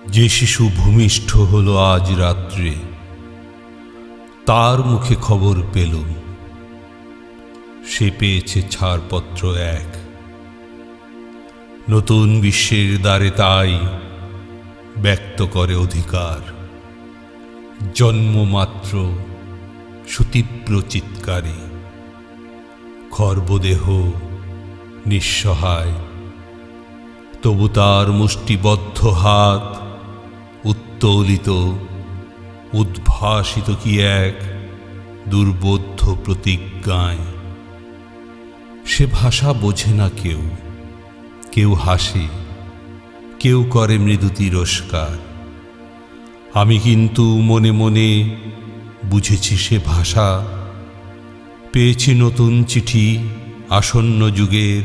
যে শিশু ভূমিষ্ঠ হলো আজ রাত্রে, তার মুখে খবর পেলুম, সে পেয়েছে ছাড়পত্র এক। নতুন বিশ্বের দ্বারে তাই ব্যক্ত করে অধিকার। জন্মমাত্র সুতীব্র চিৎকারে খর্বদেহ নিঃসহায়, তবু তার মুষ্টিবদ্ধ হাত উত্তোলিত, উদ্ভাসিত কি এক দুর্বোধ্য প্রতিজ্ঞায়। সে ভাষা বোঝে না কেউ, কেউ হাসে, কেউ করে মৃদু তিরস্কার। আমি কিন্তু মনে মনে বুঝেছি সে ভাষা। পেয়েছি নতুন চিঠি আসন্ন যুগের,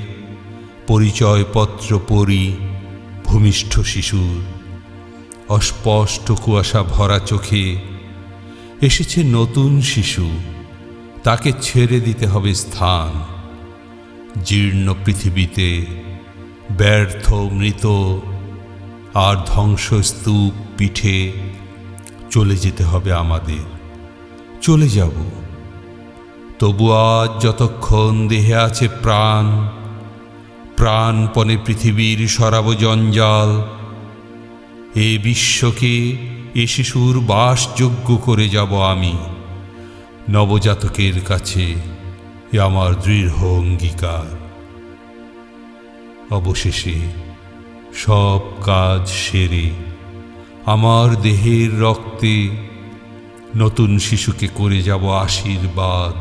পরিচয়পত্র পড়ি ভূমিষ্ঠ শিশুর। অস্পষ্ট কুয়াশা ভরা চোখে এসেছে নতুন শিশু, তাকে ছেড়ে দিতে হবে স্থান। জীর্ণ পৃথিবীতে ব্যর্থ মৃত আর ধ্বংসস্তূপ পিঠে চলে যেতে হবে আমাদের। চলে যাব, তবু আজ যতক্ষণ দেহে আছে প্রাণ, প্রাণপণে পৃথিবীর সরাব জঞ্জাল। এ বিশ্বকে এ শিশুর বাসযোগ্য করে যাব আমি। নবজাতকের কাছে এ আমার দৃঢ় অঙ্গীকার। অবশেষে সব কাজ সেরে আমার দেহের রক্তে নতুন শিশুকে করে যাব আশীর্বাদ।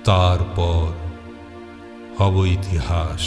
তারপর হব ইতিহাস।